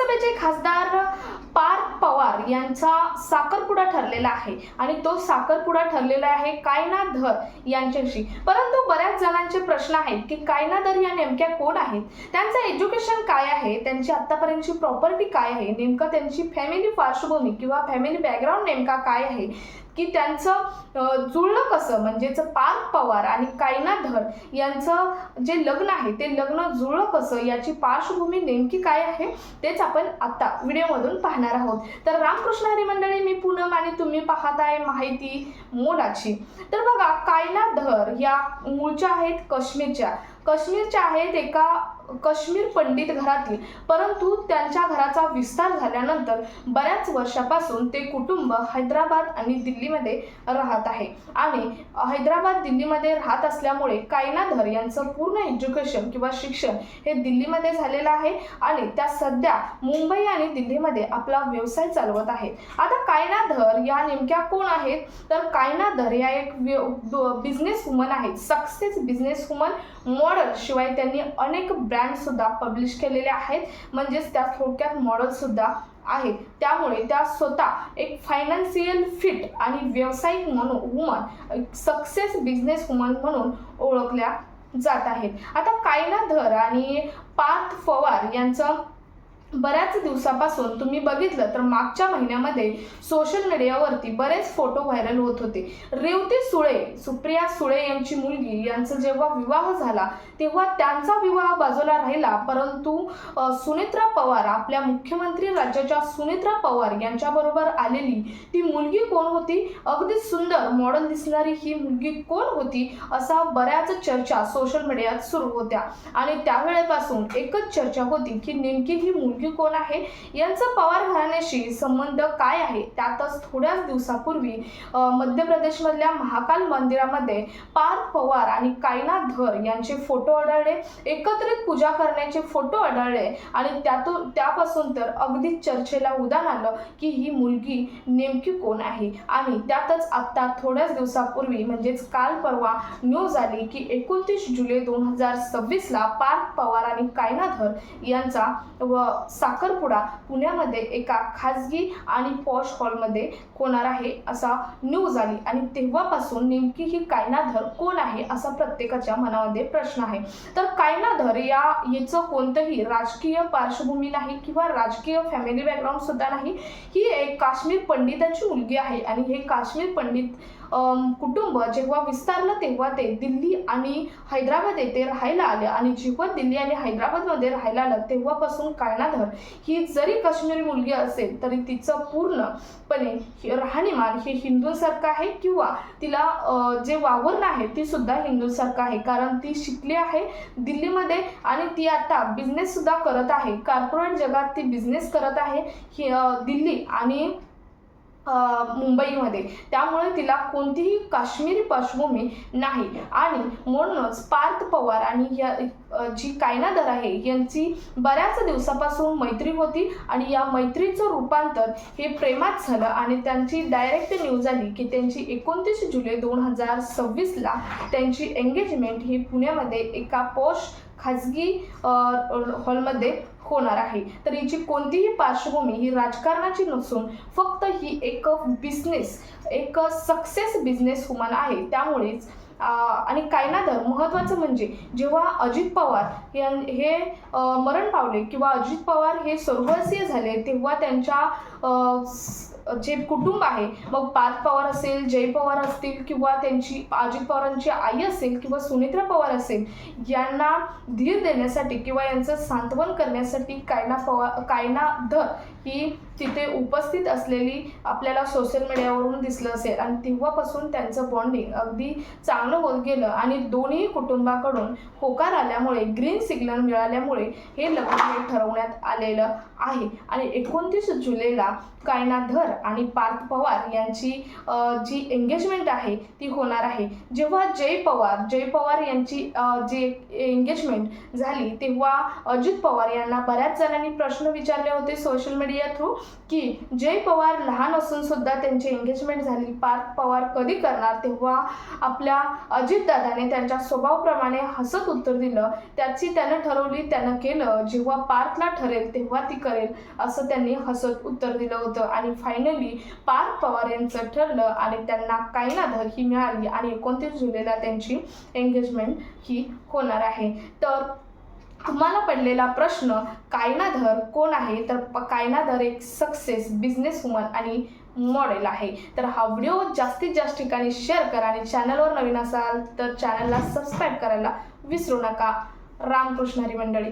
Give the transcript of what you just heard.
राज्यसभेचे खासदार पार्थ पवार यांचा साखरपुडा ठरलेला आहे आणि तो साखरपुडा ठरलेला आहे कायनाथ धर यांच्याशी। परंतु बऱ्याच जणांचे प्रश्न आहेत की कायनाथ धर या नेमक्या कोण आहेत, त्यांचं एज्युकेशन काय आहे, त्यांची आतापर्यंतची प्रॉपर्टी काय आहे, नेमकं त्यांची फॅमिली पार्श्वभूमी किंवा फॅमिली बॅकग्राऊंड नेमका काय आहे, की त्यांचं जुळलं कसं, म्हणजेच पार्थ पवार आणि कायनाथ धर यांचं जे लग्न आहे ते लग्न जुळलं कसं, याची पार्श्वभूमी नेमकी काय आहे तेच आपण आता व्हिडिओमधून पाहणार आहोत। तर रामकृष्ण हरी मंडळी, मी पूनम आणि तुम्ही पाहत आहे माहिती मोलाची। तर बघा, कायनाथ धर या मूळच्या आहेत काश्मीरच्या आहेत, एका काश्मीर पंडित घरातील, परंतु त्यांच्या घराचा विस्तार झाल्यानंतर बऱ्याच वर्षापासून ते कुटुंब हैदराबाद आणि दिल्लीमध्ये राहत आहे आणि हैदराबाद दिल्लीमध्ये राहत असल्यामुळे कायनाथ धर यांचं पूर्ण एज्युकेशन किंवा शिक्षण हे दिल्लीमध्ये झालेलं आहे आणि त्या सध्या मुंबई आणि दिल्लीमध्ये आपला व्यवसाय चालवत आहेत। आता कायनाथ धर या नेमक्या कोण आहेत, तर कायनाथ धर या एक बिझनेस वुमन आहेत, सक्सेस बिझनेस वुमन मॉडेल, शिवाय त्यांनी अनेक ब्रँड सुद्धा पब्लिश केलेले आहेत, म्हणजेच त्या थोडक्यात मॉडेल सुद्धा आहेत। त्यामुळे त्या स्वतः एक फायनान्शियल फिट आणि व्यावसायिक वुमन, सक्सेस बिझनेस वुमन म्हणून ओळखल्या जात आहेत। आता कायनाथ धर आणि पार्थ पवार यांचं बऱ्याच दिवसापासून तुम्ही बघितलं तर मागच्या महिन्यामध्ये सोशल मीडियावरती बरेच फोटो व्हायरल होत होते। रेवती सुळे, सुप्रिया सुळे यांची मुलगी यांचा जेव्हा विवाह झाला तेव्हा त्यांचा विवाह बाजूला राहिला, परंतु सुनेत्रा पवार, आपल्या मुख्यमंत्री राज्याच्या सुनेत्रा पवार यांच्याबरोबर आलेली ती मुलगी कोण होती, अगदी सुंदर मॉडेल दिसणारी ही मुलगी कोण होती, असा बऱ्याच चर्चा सोशल मीडियात सुरू होत्या आणि त्यावेळेपासून एकच चर्चा होती की नेमकी ही मुलगी कोण आहे, यांचं पवार घराण्याशी संबंध काय आहे। त्यातच थोड्याच दिवसापूर्वी मध्य प्रदेशमधल्या महाकाल मंदिरामध्ये पार्थ पवार आणि कायनाथ धर यांचे फोटो आढळले, एकत्रित पूजा करण्याचे फोटो आढळले आणि त्यापासून तर अगदी चर्चेला उधाण आलं की ही मुलगी नेमकी कोण आहे। आणि त्यातच आता थोड्याच दिवसापूर्वी म्हणजेच काल परवा न्यूज आली की 29 जुलै 2026 ला पार्थ पवार आणि कायनाथ धर यांचा साखरपुडा पुण्यामध्ये एका खाजगी आणि पॉश हॉलमध्ये होणार आहे असा न्यूज आली आणि तेव्हापासून नेमकी ही कायनाथ धर कोण आहे असा प्रत्येकाच्या मनामध्ये प्रश्न आहे। तर कायनाथ धर याचं कोणतंही राजकीय पार्श्वभूमी नाही किंवा राजकीय फॅमिली बॅकग्राऊंड सुद्धा नाही, ही एक काश्मीर पंडिताची मुलगी आहे आणि हे काश्मीर पंडित कुटुंब जेव्हा विस्तारलं तेव्हा ते दिल्ली आणि हैदराबाद येथे राहायला आले आणि जेव्हा दिल्ली आणि हैदराबादमध्ये राहायला आलं तेव्हापासून कायनाथ धर ही जरी काश्मीरी मुलगी असेल तरी तिचं पूर्णपणे राहणीमान हे हिंदूंसारखं आहे किंवा तिला जे वावरणं आहे ती सुद्धा हिंदूंसारखं आहे, कारण ती शिकली आहे दिल्लीमध्ये आणि ती आता बिझनेस सुद्धा करत आहे, कॉर्पोरेट जगात ती बिझनेस करत आहे दिल्ली आणि मुंबईमध्ये। त्यामुळे तिला कोणतीही काश्मीरी पार्श्वभूमी नाही आणि म्हणूनच पार्थ पवार आणि जी कायनाथ धर आहे यांची बऱ्याच दिवसापासून मैत्री होती आणि या मैत्रीचं रूपांतर हे प्रेमात झालं आणि त्यांची डायरेक्ट न्यूज आली की त्यांची 29 जुलै 2026 ला त्यांची एंगेजमेंट ही पुण्यामध्ये एका पॉश खाजगी हॉलमध्ये होणार आहे। तर हिची कोणतीही पार्श्वभूमी ही राजकारणाची नसून फक्त ही एक एक सक्सेस बिझनेस वुमन आहे। त्यामुळेच आणि कायनाथ धर महत्त्वाचं म्हणजे जेव्हा अजित पवार हे मरण पावले किंवा अजित पवार हे स्वर्गवासी झाले तेव्हा त्यांच्या जे कुटुंब आहे, मग पार्थ पवार असेल, जय पवार असतील किंवा त्यांची अजित पवारांची आई असेल किंवा सुनेत्रा पवार असेल, यांना धीर देण्यासाठी किंवा यांचं सांत्वन करण्यासाठी कायनाथ धर ही तिथे उपस्थित असलेली आपल्याला सोशल मीडियावरून दिसलं असेल आणि तेव्हापासून त्यांचं बॉन्डिंग अगदी चांगलं होत गेलं आणि दोन्ही कुटुंबाकडून होकार आल्यामुळे, ग्रीन सिग्नल मिळाल्यामुळे हे लग्न ठरवण्यात आलेलं आहे आणि 29 जुलैला कायनाथ धर आणि पार्थ पवार यांची जी एंगेजमेंट आहे ती होणार आहे. जेव्हा जय पवार यांची जी एंगेजमेंट झाली तेव्हा अजित पवार यांना बऱ्याच जणांनी प्रश्न विचारले होते सोशल मीडिया थ्रू की जय पवार लहान असून सुद्धा त्यांची एंगेजमेंट झाली, पार्थ पवार कधी करणार. तेव्हा आपल्या अजितदादाने त्यांच्या स्वभावाप्रमाणे हसत उत्तर दिलं. त्याची त्यानं ठरवली, त्यानं केलं. जेव्हा पार्थला ठरेल तेव्हा ती करेल असं त्यांनी हसत उत्तर दिलं होतं. आणि फायनली पार्थ पवार यांचं ठरलं आणि त्यांना कायनाधर ही मिळाली आणि 29 जुलैला त्यांची एंगेजमेंट ही होणार आहे. तर तुम्हाला पडलेला प्रश्न, कायनाधर कोण आहे? तर कायनाधर एक सक्सेस बिझनेस वुमन आणि मॉडेल आहे. तर हा व्हिडिओ जास्तीत जास्त ठिकाणी शेअर करा आणि चॅनलवर नवीन असाल तर चॅनलला सबस्क्राईब करायला विसरू नका. रामकृष्ण हरी मंडळी.